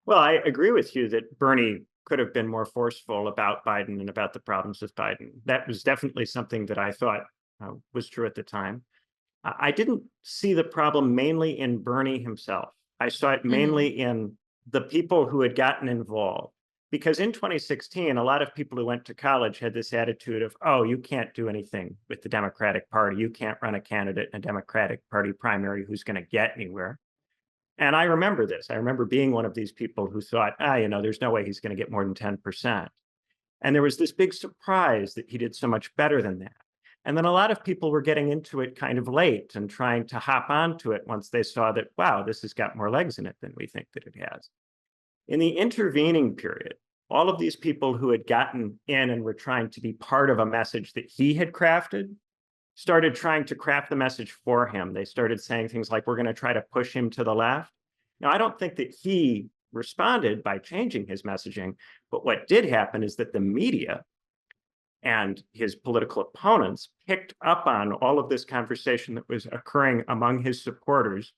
Well, I agree with you that Bernie could have been more forceful about Biden and about the problems with Biden. That was definitely something that I thought was true at the time. I didn't see the problem mainly in Bernie himself. I saw it Hmm. mainly in the people who had gotten involved. Because in 2016, a lot of people who went to college had this attitude of, oh, you can't do anything with the Democratic Party. You can't run a candidate in a Democratic Party primary who's going to get anywhere. And I remember this. I remember being one of these people who thought, there's no way he's going to get more than 10%. And there was this big surprise that he did so much better than that. And then a lot of people were getting into it kind of late and trying to hop onto it once they saw that, wow, this has got more legs in it than we think that it has. In the intervening period, all of these people who had gotten in and were trying to be part of a message that he had crafted started trying to craft the message for him. They started saying things like, we're going to try to push him to the left. Now, I don't think that he responded by changing his messaging, but what did happen is that the media and his political opponents picked up on all of this conversation that was occurring among his supporters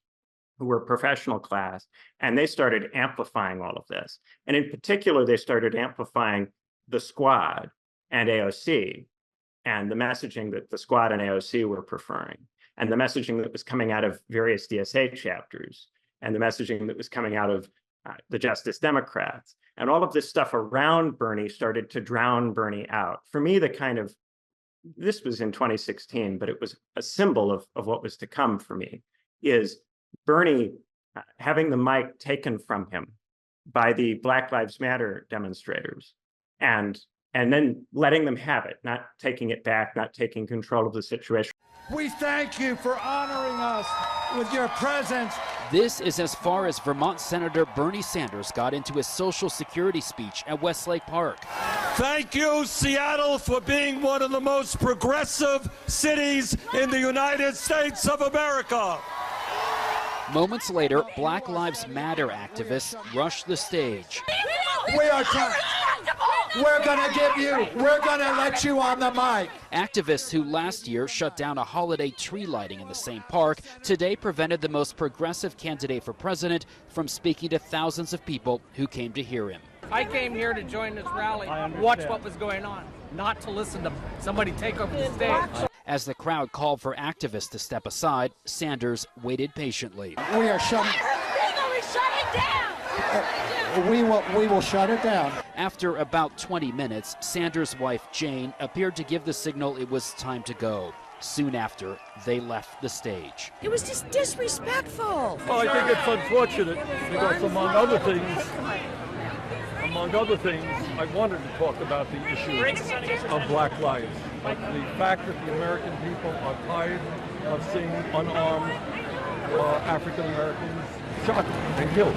who were professional class, and they started amplifying all of this. And in particular, they started amplifying the Squad and AOC and the messaging that the Squad and AOC were preferring, and the messaging that was coming out of various DSA chapters, and the messaging that was coming out of the Justice Democrats. And all of this stuff around Bernie started to drown Bernie out. For me, this was in 2016, but it was a symbol of what was to come for me, is Bernie having the mic taken from him by the Black Lives Matter demonstrators and then letting them have it, not taking it back, not taking control of the situation. We thank you for honoring us with your presence. This is as far as Vermont Senator Bernie Sanders got into his Social Security speech at Westlake Park. Thank you, Seattle, for being one of the most progressive cities in the United States of America. Moments later, Black Lives Matter activists rushed the stage. We are trying. We're gonna let you on the mic. Activists who last year shut down a holiday tree lighting in the same park today prevented the most progressive candidate for president from speaking to thousands of people who came to hear him. I came here to join this rally, watch what was going on, not to listen to somebody take over the stage. As the crowd called for activists to step aside, Sanders waited patiently. We are shutting. We will shut it down. After about 20 minutes, Sanders' wife, Jane, appeared to give the signal it was time to go. Soon after, they left the stage. It was just disrespectful. Well, I think it's unfortunate because, among other things, I wanted to talk about the issue of Black lives. But the fact that the American people are tired of seeing unarmed African Americans shot and killed.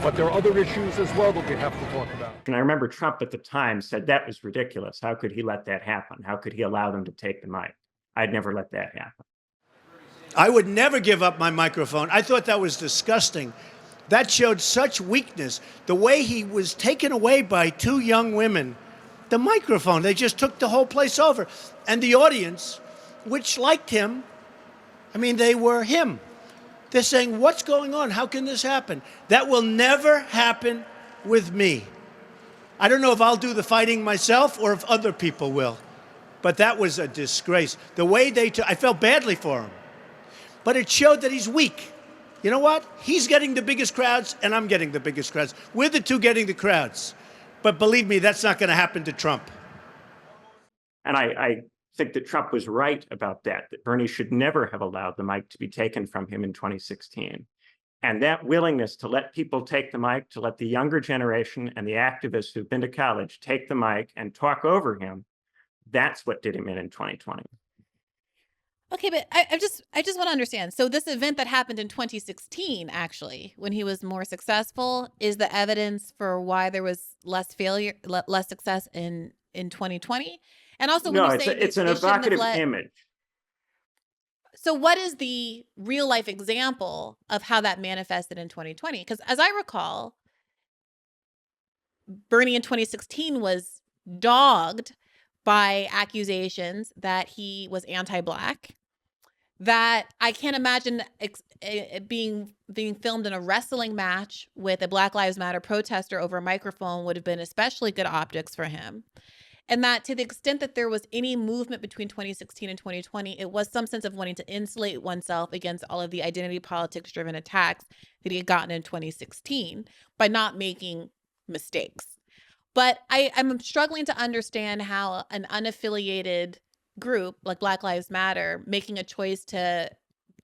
But there are other issues as well that we have to talk about. And I remember Trump at the time said that was ridiculous. How could he let that happen? How could he allow them to take the mic? I'd never let that happen. I would never give up my microphone. I thought that was disgusting. That showed such weakness. The way he was taken away by two young women, the microphone, they just took the whole place over. And the audience, which liked him, they were him. They're saying, what's going on? How can this happen? That will never happen with me. I don't know if I'll do the fighting myself or if other people will. But that was a disgrace. The way I felt badly for him. But it showed that he's weak. You know what? He's getting the biggest crowds, and I'm getting the biggest crowds. We're the two getting the crowds. But believe me, that's not going to happen to Trump. And I think that Trump was right about that Bernie should never have allowed the mic to be taken from him in 2016. And that willingness to let people take the mic, to let the younger generation and the activists who've been to college take the mic and talk over him, that's what did him in 2020. Okay, but I just want to understand. So this event that happened in 2016, actually, when he was more successful, is the evidence for why there was less success in 2020? And also, when it's an evocative image. So what is the real life example of how that manifested in 2020? Because as I recall, Bernie in 2016 was dogged by accusations that he was anti-Black, that I can't imagine being filmed in a wrestling match with a Black Lives Matter protester over a microphone would have been especially good optics for him. And that to the extent that there was any movement between 2016 and 2020, it was some sense of wanting to insulate oneself against all of the identity politics driven attacks that he had gotten in 2016 by not making mistakes. But I'm struggling to understand how an unaffiliated group like Black Lives Matter making a choice to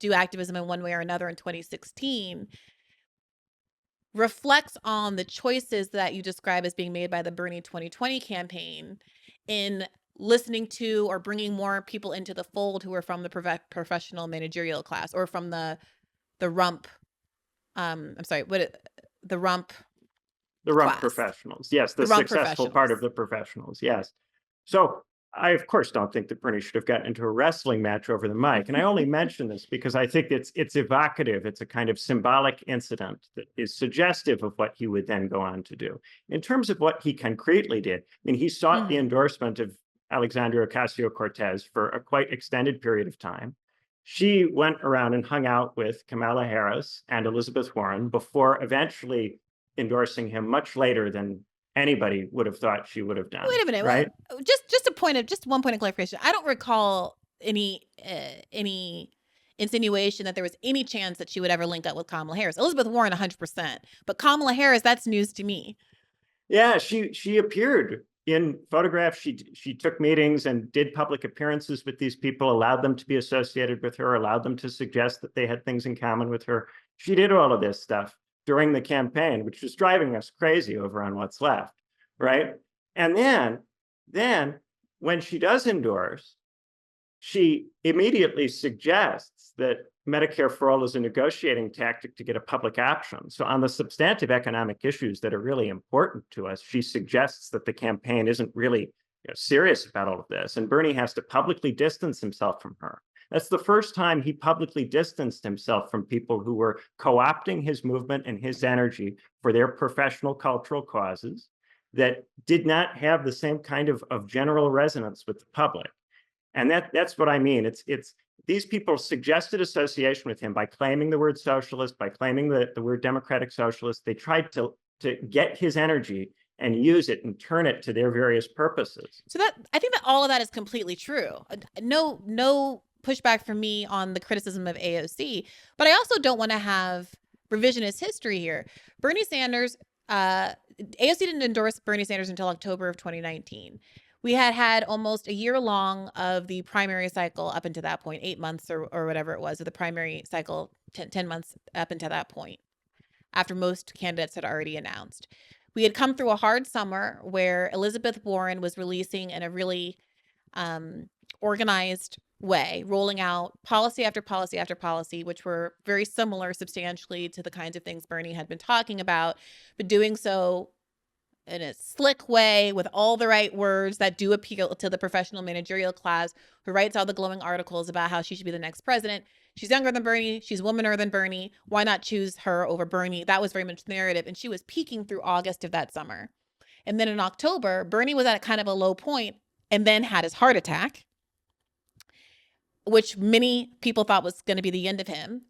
do activism in one way or another in 2016 reflects on the choices that you describe as being made by the Bernie 2020 campaign in listening to or bringing more people into the fold who are from the professional managerial class or from the rump. The rump class. Professionals. Yes, the rump successful part of the professionals. Yes. So I, of course, don't think that Bernie should have gotten into a wrestling match over the mic. And I only mention this because I think it's evocative. It's a kind of symbolic incident that is suggestive of what he would then go on to do. In terms of what he concretely did, I mean, he sought the endorsement of Alexandria Ocasio-Cortez for a quite extended period of time. She went around and hung out with Kamala Harris and Elizabeth Warren before eventually endorsing him much later than anybody would have thought she would have done. Wait a minute, right? Just one point of clarification. I don't recall any insinuation that there was any chance that she would ever link up with Kamala Harris. Elizabeth Warren, 100%, but Kamala Harris, that's news to me. Yeah, she appeared in photographs. She took meetings and did public appearances with these people, allowed them to be associated with her, allowed them to suggest that they had things in common with her. She did all of this stuff during the campaign, which was driving us crazy over on What's Left, right? And then when she does endorse, she immediately suggests that Medicare for all is a negotiating tactic to get a public option. So on the substantive economic issues that are really important to us, she suggests that the campaign isn't really serious about all of this. And Bernie has to publicly distance himself from her. That's the first time he publicly distanced himself from people who were co-opting his movement and his energy for their professional cultural causes that did not have the same kind of general resonance with the public. And that's what I mean. It's these people suggested association with him by claiming the word socialist, by claiming the word democratic socialist. They tried to get his energy and use it and turn it to their various purposes. So that I think that all of that is completely true. No pushback from me on the criticism of AOC, but I also don't want to have revisionist history here. Bernie Sanders, AOC didn't endorse Bernie Sanders until October of 2019. We had almost a year long of the primary cycle up until that point, 8 months or whatever it was, of the primary cycle, 10 months up until that point, after most candidates had already announced. We had come through a hard summer where Elizabeth Warren was releasing in a really organized way, rolling out policy after policy after policy, which were very similar substantially to the kinds of things Bernie had been talking about, but doing so in a slick way with all the right words that do appeal to the professional managerial class who writes all the glowing articles about how she should be the next president. She's younger than Bernie. She's womanier than Bernie. Why not choose her over Bernie? That was very much the narrative. And she was peaking through August of that summer. And then in October, Bernie was at kind of a low point and then had his heart attack, which many people thought was going to be the end of him,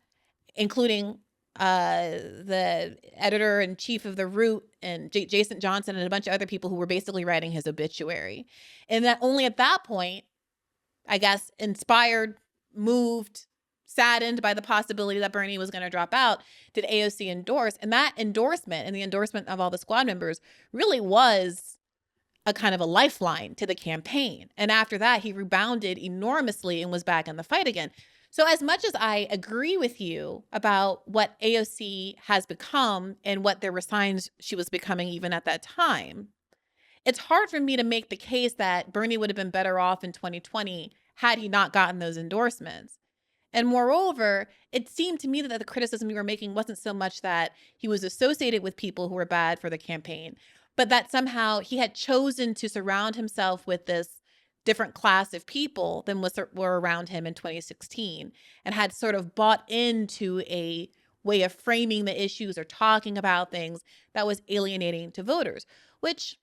including the editor-in-chief of The Root and Jason Johnson and a bunch of other people who were basically writing his obituary. And that only at that point, I guess, inspired, moved, saddened by the possibility that Bernie was going to drop out, did AOC endorse. And that endorsement and the endorsement of all the squad members really was a kind of a lifeline to the campaign. And after that, he rebounded enormously and was back in the fight again. So as much as I agree with you about what AOC has become and what there were signs she was becoming even at that time, it's hard for me to make the case that Bernie would have been better off in 2020 had he not gotten those endorsements. And moreover, it seemed to me that the criticism you were making wasn't so much that he was associated with people who were bad for the campaign, but that somehow he had chosen to surround himself with this different class of people than were around him in 2016 and had sort of bought into a way of framing the issues or talking about things that was alienating to voters, which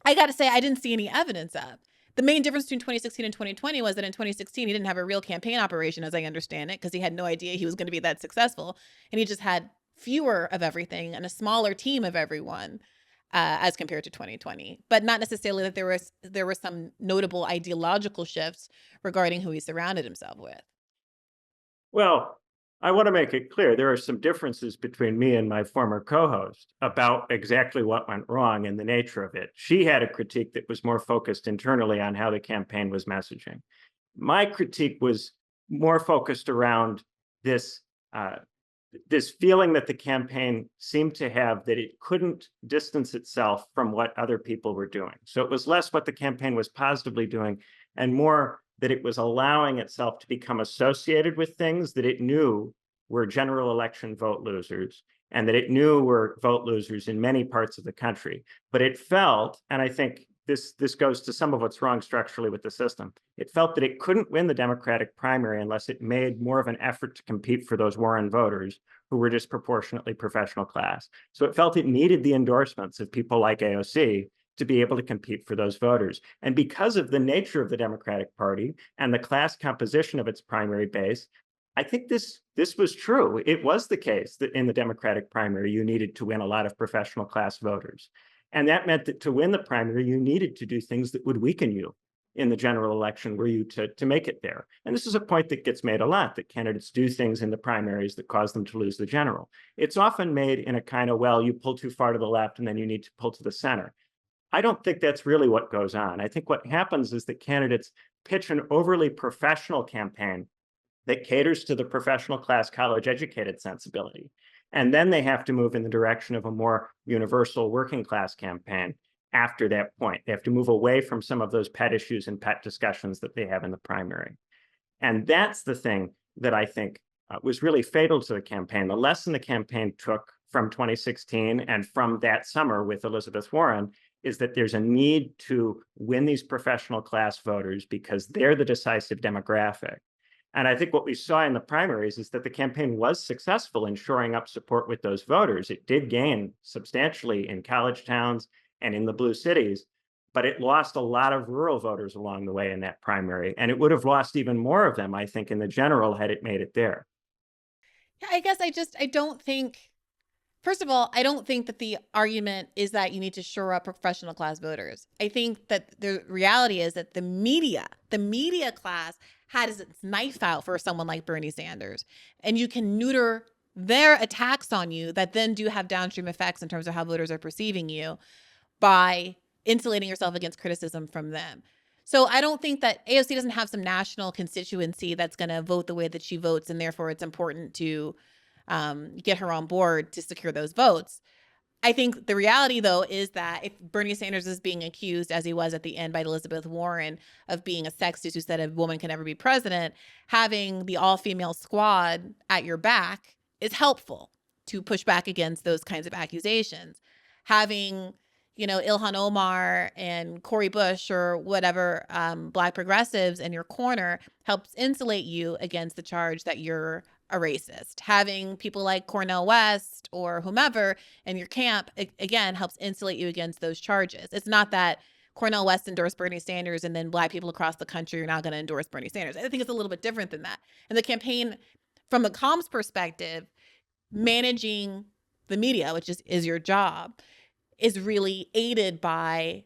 I got to say, I didn't see any evidence of. The main difference between 2016 and 2020 was that in 2016, he didn't have a real campaign operation, as I understand it, because he had no idea he was going to be that successful. And he just had fewer of everything and a smaller team of everyone as compared to 2020. But not necessarily that there were some notable ideological shifts regarding who he surrounded himself with. Well, I want to make it clear there are some differences between me and my former co-host about exactly what went wrong and the nature of it. She had a critique that was more focused internally on how the campaign was messaging. My critique was more focused around this this feeling that the campaign seemed to have that it couldn't distance itself from what other people were doing. So it was less what the campaign was positively doing and more that it was allowing itself to become associated with things that it knew were general election vote losers and that it knew were vote losers in many parts of the country. But it felt, and I think this goes to some of what's wrong structurally with the system, it felt that it couldn't win the Democratic primary unless it made more of an effort to compete for those Warren voters who were disproportionately professional class. So it felt it needed the endorsements of people like AOC to be able to compete for those voters. And because of the nature of the Democratic Party and the class composition of its primary base, I think this was true. It was the case that in the Democratic primary, you needed to win a lot of professional class voters. And that meant that to win the primary, you needed to do things that would weaken you in the general election were you to make it there. And this is a point that gets made a lot, that candidates do things in the primaries that cause them to lose the general. It's often made in a kind of, well, you pull too far to the left and then you need to pull to the center. I don't think that's really what goes on. I think what happens is that candidates pitch an overly professional campaign that caters to the professional class college educated sensibility. And then they have to move in the direction of a more universal working class campaign after that point. They have to move away from some of those pet issues and pet discussions that they have in the primary. And that's the thing that I think was really fatal to the campaign. The lesson the campaign took from 2016 and from that summer with Elizabeth Warren is that there's a need to win these professional class voters because they're the decisive demographic. And I think what we saw in the primaries is that the campaign was successful in shoring up support with those voters. It did gain substantially in college towns and in the blue cities, but it lost a lot of rural voters along the way in that primary. And it would have lost even more of them, I think, in the general had it made it there. Yeah, I guess I don't think, first of all, I don't think that the argument is that you need to shore up professional class voters. I think that the reality is that the media class has its knife out for someone like Bernie Sanders. And you can neuter their attacks on you that then do have downstream effects in terms of how voters are perceiving you by insulating yourself against criticism from them. So I don't think that AOC doesn't have some national constituency that's going to vote the way that she votes, and therefore it's important to get her on board to secure those votes. I think the reality, though, is that if Bernie Sanders is being accused, as he was at the end by Elizabeth Warren, of being a sexist who said a woman can never be president, having the all-female squad at your back is helpful to push back against those kinds of accusations. Having, Ilhan Omar and Cori Bush or whatever Black progressives in your corner helps insulate you against the charge that you're a racist. Having people like Cornel West or whomever in your camp, again, helps insulate you against those charges. It's not that Cornel West endorsed Bernie Sanders and then Black people across the country are not going to endorse Bernie Sanders. I think it's a little bit different than that. And the campaign, from the comms perspective, managing the media, which is your job, is really aided by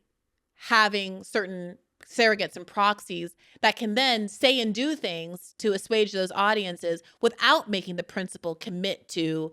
having certain surrogates and proxies that can then say and do things to assuage those audiences without making the principal commit to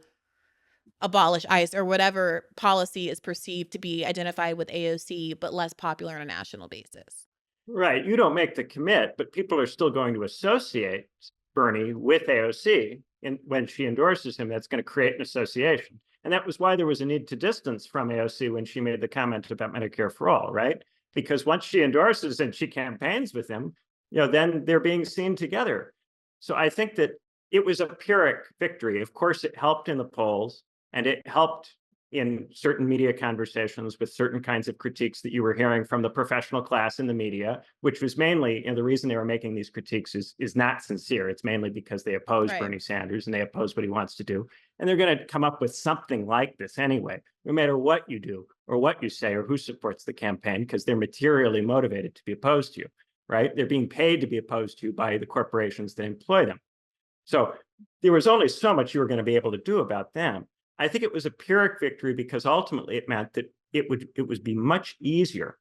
abolish ICE or whatever policy is perceived to be identified with AOC, but less popular on a national basis. Right. You don't make the commit, but people are still going to associate Bernie with AOC. And when she endorses him, that's going to create an association. And that was why there was a need to distance from AOC when she made the comment about Medicare for all, right? Because once she endorses and she campaigns with him, then they're being seen together. So I think that it was a Pyrrhic victory. Of course, it helped in the polls, and it helped in certain media conversations with certain kinds of critiques that you were hearing from the professional class in the media, which was mainly, the reason they were making these critiques is not sincere. It's mainly because they oppose Right. Bernie Sanders and they oppose what he wants to do. And they're going to come up with something like this anyway, no matter what you do or what you say or who supports the campaign, because they're materially motivated to be opposed to you, right? They're being paid to be opposed to you by the corporations that employ them. So there was only so much you were going to be able to do about them. I think it was a Pyrrhic victory because ultimately it meant that it would be much easier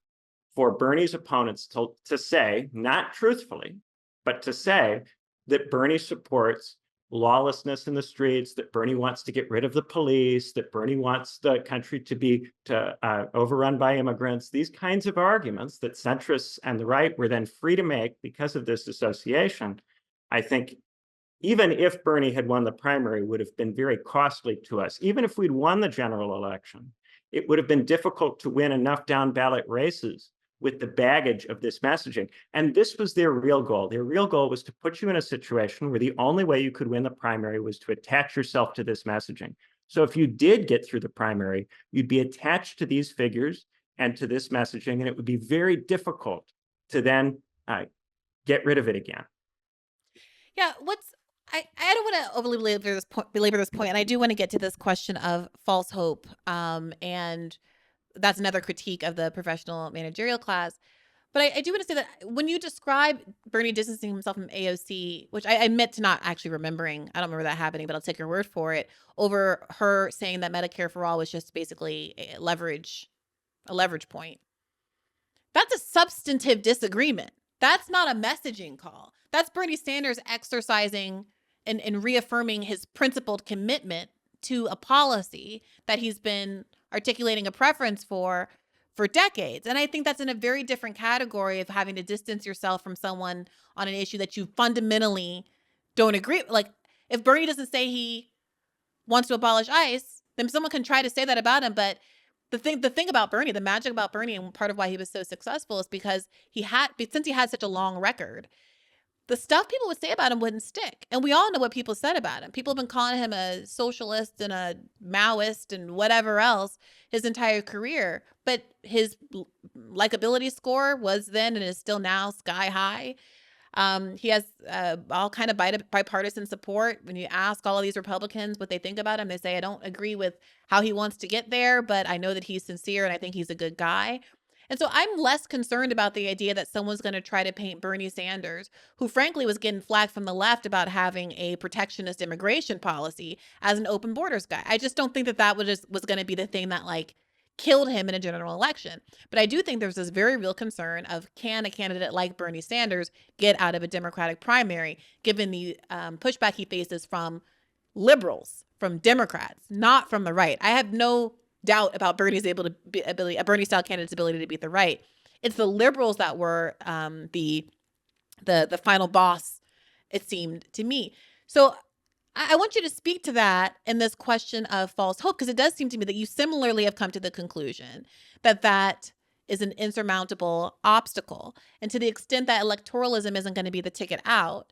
for Bernie's opponents to say, not truthfully, but to say that Bernie supports lawlessness in the streets, that Bernie wants to get rid of the police, that Bernie wants the country to be overrun by immigrants. These kinds of arguments that centrists and the right were then free to make because of this association, I think, even if Bernie had won the primary, would have been very costly to us. Even if we'd won the general election, it would have been difficult to win enough down ballot races with the baggage of this messaging. And this was their real goal. Their real goal was to put you in a situation where the only way you could win the primary was to attach yourself to this messaging. So if you did get through the primary, you'd be attached to these figures and to this messaging, and it would be very difficult to then get rid of it again. Yeah, I don't want to overly belabor this point, and I do want to get to this question of false hope, and that's another critique of the professional managerial class. But I do want to say that when you describe Bernie distancing himself from AOC, which I admit to not actually remembering, I don't remember that happening, but I'll take your word for it, over her saying that Medicare for all was just basically a leverage point. That's a substantive disagreement. That's not a messaging call. That's Bernie Sanders exercising and reaffirming his principled commitment to a policy that he's been articulating a preference for decades. And I think that's in a very different category of having to distance yourself from someone on an issue that you fundamentally don't agree. Like, if Bernie doesn't say he wants to abolish ICE, then someone can try to say that about him. But the thing about Bernie, the magic about Bernie, and part of why he was so successful, is because since he had such a long record, the stuff people would say about him wouldn't stick. And we all know what people said about him. People have been calling him a socialist and a Maoist and whatever else his entire career. But his likability score was then and is still now sky high. He has all kind of bipartisan support. When you ask all of these Republicans what they think about him, they say, I don't agree with how he wants to get there, but I know that he's sincere and I think he's a good guy. And so I'm less concerned about the idea that someone's going to try to paint Bernie Sanders, who frankly was getting flack from the left about having a protectionist immigration policy, as an open borders guy. I just don't think that was going to be the thing that killed him in a general election. But I do think there's this very real concern of, can a candidate like Bernie Sanders get out of a Democratic primary, given the pushback he faces from liberals, from Democrats, not from the right. I have no doubt about Bernie's Bernie style candidate's ability to beat the right. It's the liberals that were the final boss, it seemed to me. So I want you to speak to that in this question of false hope, because it does seem to me that you similarly have come to the conclusion that is an insurmountable obstacle. And to the extent that electoralism isn't going to be the ticket out,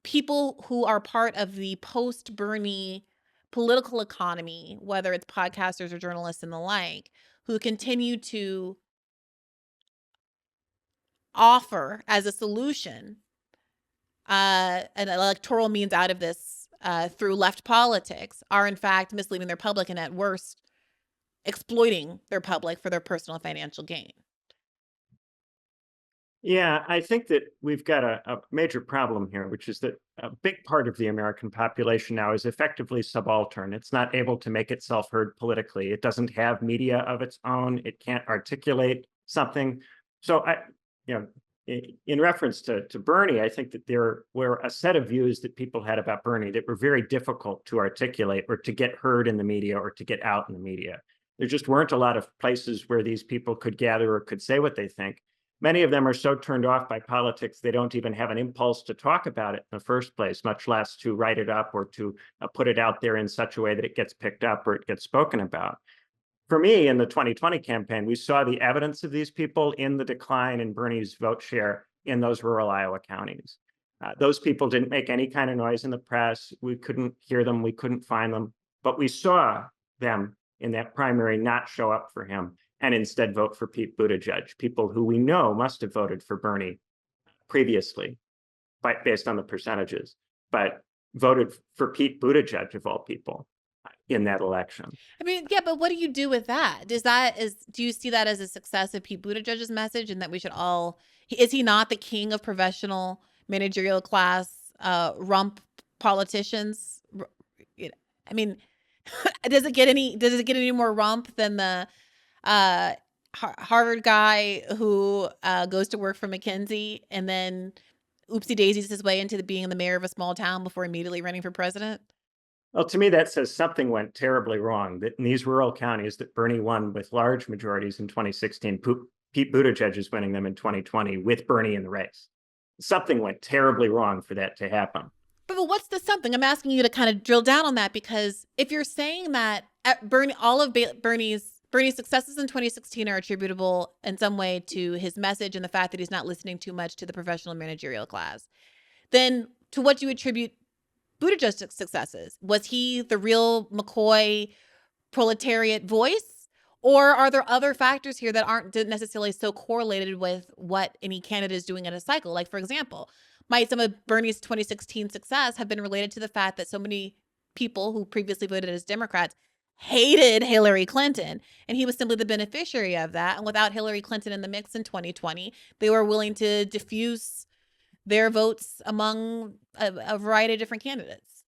people who are part of the post-Bernie political economy, whether it's podcasters or journalists and the like, who continue to offer as a solution an electoral means out of this through left politics, are in fact misleading their public and at worst exploiting their public for their personal financial gain. Yeah, I think that we've got a major problem here, which is that a big part of the American population now is effectively subaltern. It's not able to make itself heard politically. It doesn't have media of its own. It can't articulate something. So in reference to Bernie, I think that there were a set of views that people had about Bernie that were very difficult to articulate or to get heard in the media or to get out in the media. There just weren't a lot of places where these people could gather or could say what they think. Many of them are so turned off by politics, they don't even have an impulse to talk about it in the first place, much less to write it up or to put it out there in such a way that it gets picked up or it gets spoken about. For me, in the 2020 campaign, we saw the evidence of these people in the decline in Bernie's vote share in those rural Iowa counties. Those people didn't make any kind of noise in the press. We couldn't hear them. We couldn't find them. But we saw them in that primary not show up for him and instead vote for Pete Buttigieg, people who we know must have voted for Bernie previously, based on the percentages. But voted for Pete Buttigieg of all people in that election. I mean, yeah, but what do you do with that? Do you see that as a success of Pete Buttigieg's message, and that we should all, is he not the king of professional managerial class rump politicians? I mean, does it get any more rump than the Harvard guy who goes to work for McKinsey and then oopsie daisies his way into being the mayor of a small town before immediately running for president? Well, to me, that says something went terribly wrong, that in these rural counties that Bernie won with large majorities in 2016, Pete Buttigieg is winning them in 2020 with Bernie in the race. Something went terribly wrong for that to happen. But what's the something? I'm asking you to kind of drill down on that, because if you're saying that all of Bernie's successes in 2016 are attributable in some way to his message and the fact that he's not listening too much to the professional managerial class, then to what do you attribute Buttigieg's successes? Was he the real McCoy proletariat voice? Or are there other factors here that aren't necessarily so correlated with what any candidate is doing in a cycle? Like, for example, might some of Bernie's 2016 success have been related to the fact that so many people who previously voted as Democrats hated Hillary Clinton, and he was simply the beneficiary of that? And without Hillary Clinton in the mix in 2020, they were willing to diffuse their votes among a variety of different candidates.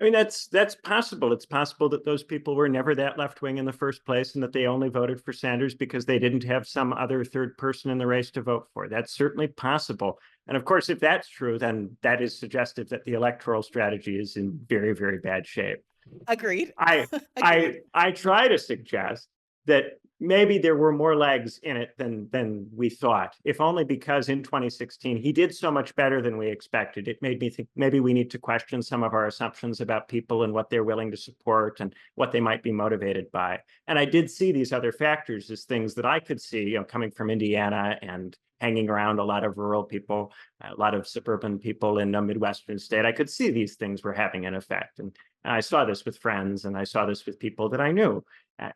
I mean, that's possible. It's possible that those people were never that left-wing in the first place and that they only voted for Sanders because they didn't have some other third person in the race to vote for. That's certainly possible. And of course, if that's true, then that is suggestive that the electoral strategy is in very, very bad shape. Agreed. I try to suggest that maybe there were more legs in it than we thought, if only because in 2016, he did so much better than we expected. It made me think maybe we need to question some of our assumptions about people and what they're willing to support and what they might be motivated by. And I did see these other factors as things that I could see, coming from Indiana and hanging around a lot of rural people, a lot of suburban people in a Midwestern state. I could see these things were having an effect. And I saw this with friends, and I saw this with people that I knew.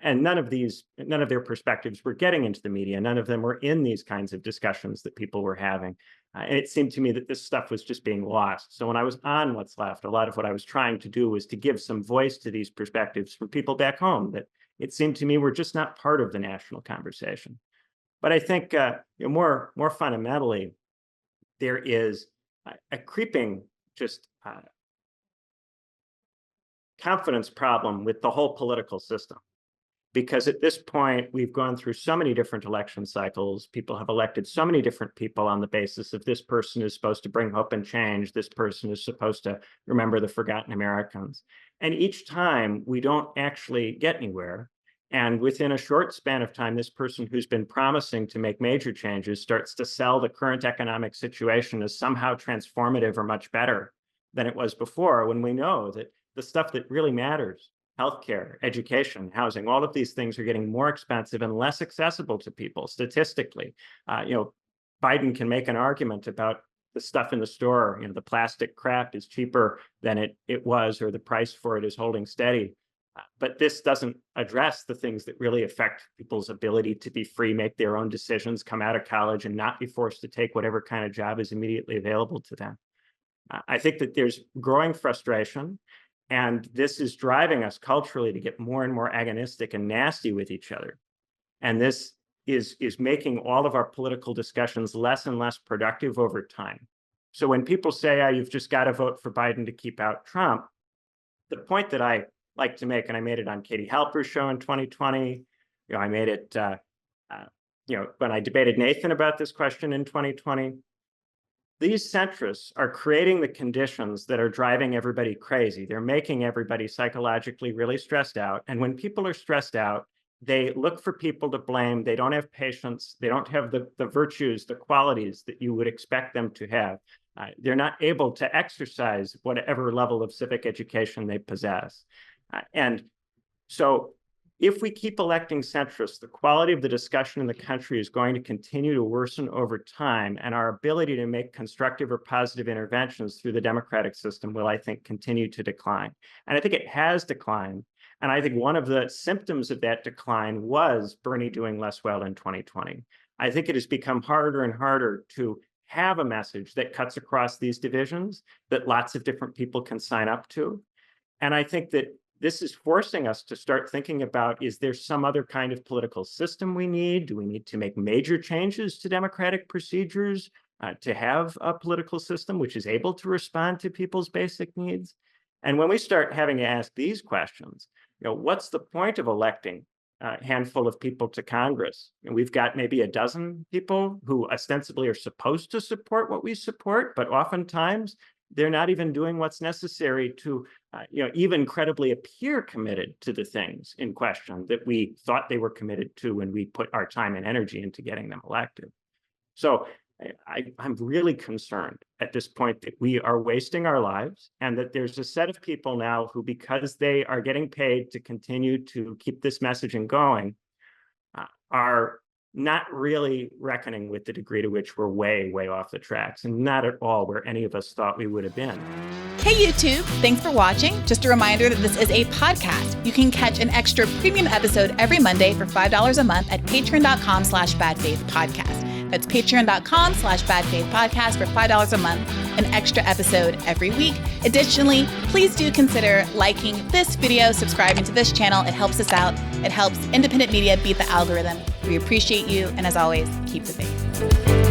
And none of their perspectives were getting into the media. None of them were in these kinds of discussions that people were having. And it seemed to me that this stuff was just being lost. So when I was on What's Left, a lot of what I was trying to do was to give some voice to these perspectives from people back home that it seemed to me were just not part of the national conversation. But I think more fundamentally, there is a creeping just confidence problem with the whole political system. Because at this point, we've gone through so many different election cycles. People have elected so many different people on the basis of this person is supposed to bring hope and change. This person is supposed to remember the forgotten Americans. And each time we don't actually get anywhere. And within a short span of time, this person who's been promising to make major changes starts to sell the current economic situation as somehow transformative or much better than it was before, when we know that the stuff that really matters, healthcare, education, housing, all of these things are getting more expensive and less accessible to people statistically. Biden can make an argument about the stuff in the store, the plastic crap is cheaper than it was, or the price for it is holding steady. But this doesn't address the things that really affect people's ability to be free, make their own decisions, come out of college and not be forced to take whatever kind of job is immediately available to them. I think that there's growing frustration, and this is driving us culturally to get more and more agonistic and nasty with each other. And this is making all of our political discussions less and less productive over time. So when people say, you've just got to vote for Biden to keep out Trump, the point that I like to make, and I made it on Katie Halper's show in 2020, I made it, when I debated Nathan about this question in 2020, these centrists are creating the conditions that are driving everybody crazy. They're making everybody psychologically really stressed out. And when people are stressed out, they look for people to blame. They don't have patience. They don't have the virtues, the qualities that you would expect them to have. They're not able to exercise whatever level of civic education they possess. And so if we keep electing centrists, the quality of the discussion in the country is going to continue to worsen over time, and our ability to make constructive or positive interventions through the democratic system will, I think, continue to decline. And I think it has declined. And I think one of the symptoms of that decline was Bernie doing less well in 2020. I think it has become harder and harder to have a message that cuts across these divisions that lots of different people can sign up to. And I think that this is forcing us to start thinking about, is there some other kind of political system we need? Do we need to make major changes to democratic procedures to have a political system which is able to respond to people's basic needs? And when we start having to ask these questions, what's the point of electing a handful of people to Congress? And we've got maybe a dozen people who ostensibly are supposed to support what we support, but oftentimes they're not even doing what's necessary to even credibly appear committed to the things in question that we thought they were committed to when we put our time and energy into getting them elected. So I'm really concerned at this point that we are wasting our lives, and that there's a set of people now who, because they are getting paid to continue to keep this messaging going, are not really reckoning with the degree to which we're way, way off the tracks, and not at all where any of us thought we would have been. Hey YouTube, thanks for watching. Just a reminder that this is a podcast. You can catch an extra premium episode every Monday for $5 a month at patreon.com/badfaithpodcast. That's patreon.com/badfaithpodcast for $5 a month, an extra episode every week. Additionally, please do consider liking this video, subscribing to this channel. It helps us out. It helps independent media beat the algorithm. We appreciate you. And as always, keep the faith.